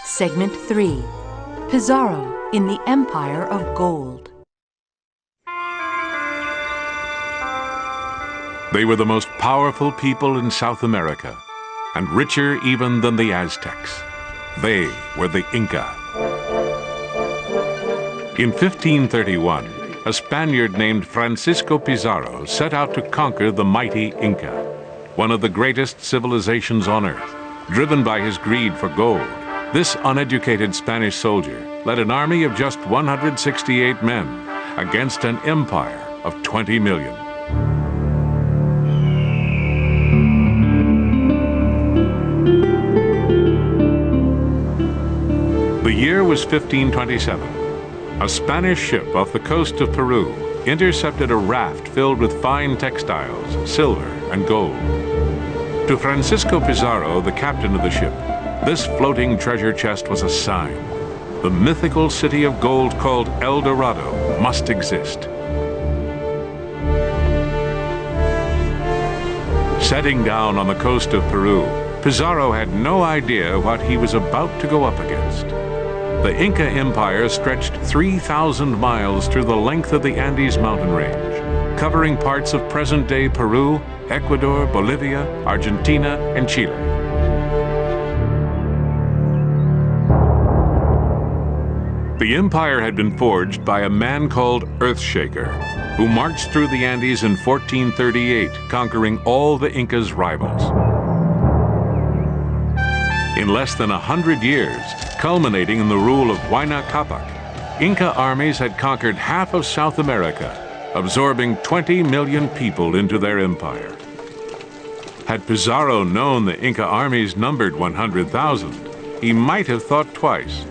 Segment 3. Pizarro in the Empire of Gold. They were the most powerful people in South America, and richer even than the Aztecs. They were the Inca. In 1531, a Spaniard named Francisco Pizarro set out to conquer the mighty Inca, one of the greatest civilizations on earth. Driven by his greed for gold, this uneducated Spanish soldier led an army of just 168 men against an empire of 20 million. The year was 1527. A Spanish ship off the coast of Peru intercepted a raft filled with fine textiles, silver, and gold. To Francisco Pizarro, the captain of the ship, this floating treasure chest was a sign. The mythical city of gold called El Dorado must exist. Setting down on the coast of Peru, Pizarro had no idea what he was about to go up against. The Inca Empire stretched 3,000 miles through the length of the Andes mountain range, covering parts of present-day Peru, Ecuador, Bolivia, Argentina, and Chile. The empire had been forged by a man called Earthshaker, who marched through the Andes in 1438, conquering all the Inca's rivals. In less than 100 years, culminating in the rule of Huayna Capac, Inca armies had conquered half of South America, absorbing 20 million people into their empire. Had Pizarro known the Inca armies numbered 100,000, he might have thought twice.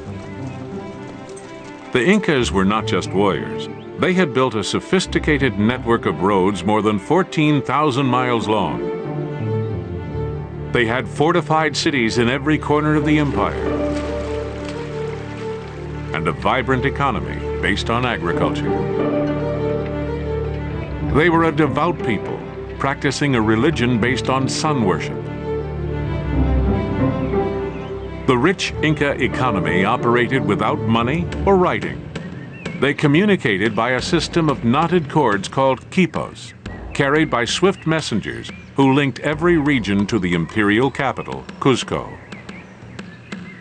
The Incas were not just warriors. They had built a sophisticated network of roads more than 14,000 miles long. They had fortified cities in every corner of the empire, and a vibrant economy based on agriculture. They were a devout people, practicing a religion based on sun worship. The rich Inca economy operated without money or writing. They communicated by a system of knotted cords called quipos, carried by swift messengers who linked every region to the imperial capital, Cuzco.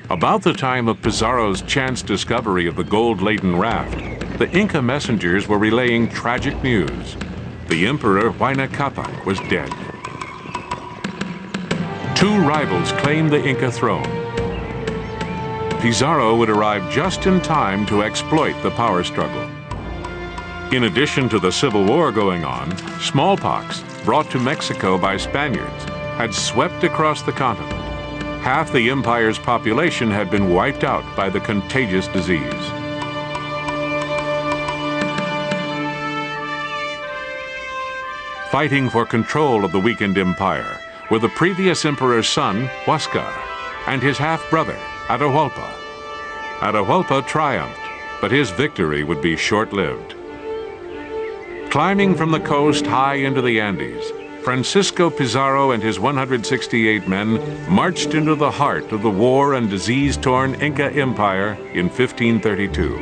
About the time of Pizarro's chance discovery of the gold-laden raft, the Inca messengers were relaying tragic news. The emperor Huayna Capac was dead. Two rivals claimed the Inca throne. Pizarro would arrive just in time to exploit the power struggle. In addition to the civil war going on, smallpox, brought to Mexico by Spaniards, had swept across the continent. Half the empire's population had been wiped out by the contagious disease. Fighting for control of the weakened empire were the previous emperor's son, Huáscar, and his half-brother, Atahualpa. Atahualpa triumphed, but his victory would be short-lived. Climbing from the coast high into the Andes, Francisco Pizarro and his 168 men marched into the heart of the war and disease-torn Inca Empire in 1532.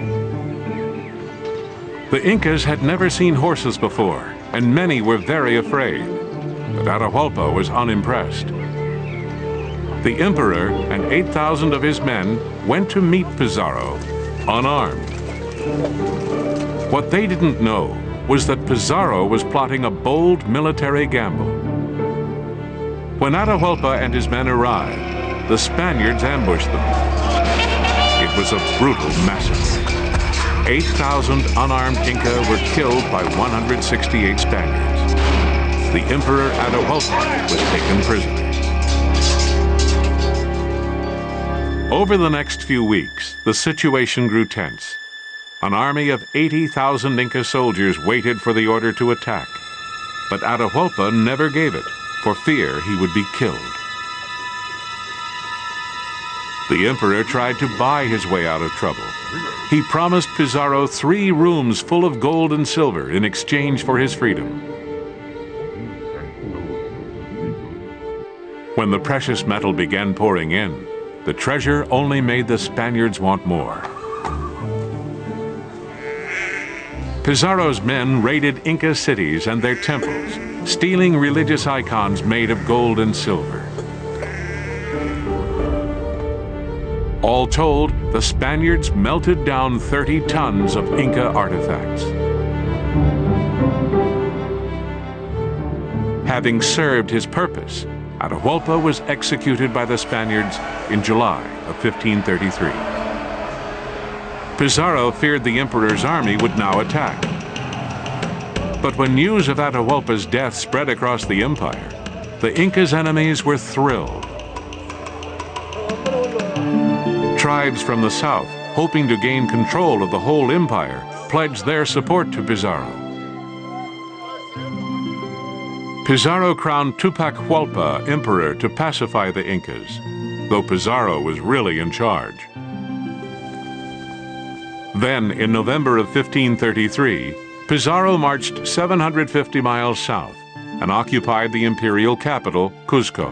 The Incas had never seen horses before, and many were very afraid, but Atahualpa was unimpressed. The emperor and 8,000 of his men went to meet Pizarro, unarmed. What they didn't know was that Pizarro was plotting a bold military gamble. When Atahualpa and his men arrived, the Spaniards ambushed them. It was a brutal massacre. 8,000 unarmed Inca were killed by 168 Spaniards. The Emperor Atahualpa was taken prisoner. Over the next few weeks, the situation grew tense. An army of 80,000 Inca soldiers waited for the order to attack. But Atahualpa never gave it, for fear he would be killed. The emperor tried to buy his way out of trouble. He promised Pizarro 3 rooms full of gold and silver in exchange for his freedom. When the precious metal began pouring in, the treasure only made the Spaniards want more. Pizarro's men raided Inca cities and their temples, stealing religious icons made of gold and silver. All told, the Spaniards melted down 30 tons of Inca artifacts. Having served his purpose, Atahualpa was executed by the Spaniards in July of 1533. Pizarro feared the emperor's army would now attack. But when news of Atahualpa's death spread across the empire, the Inca's enemies were thrilled. Tribes from the south, hoping to gain control of the whole empire, pledged their support to Pizarro. Pizarro crowned Tupac Hualpa emperor to pacify the Incas, though Pizarro was really in charge. Then, in November of 1533, Pizarro marched 750 miles south and occupied the imperial capital, Cuzco.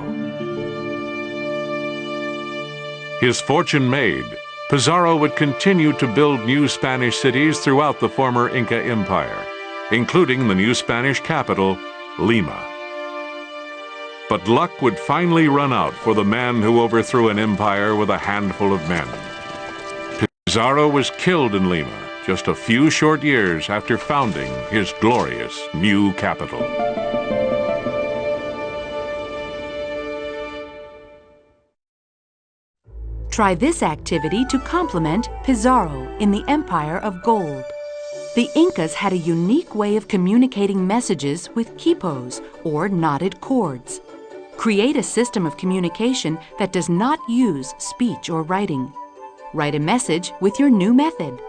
His fortune made, Pizarro would continue to build new Spanish cities throughout the former Inca Empire, including the new Spanish capital, Lima. But luck would finally run out for the man who overthrew an empire with a handful of men. Pizarro was killed in Lima just a few short years after founding his glorious new capital. Try this activity to complement Pizarro in the Empire of Gold. The Incas had a unique way of communicating messages with quipos, or knotted cords. Create a system of communication that does not use speech or writing. Write a message with your new method.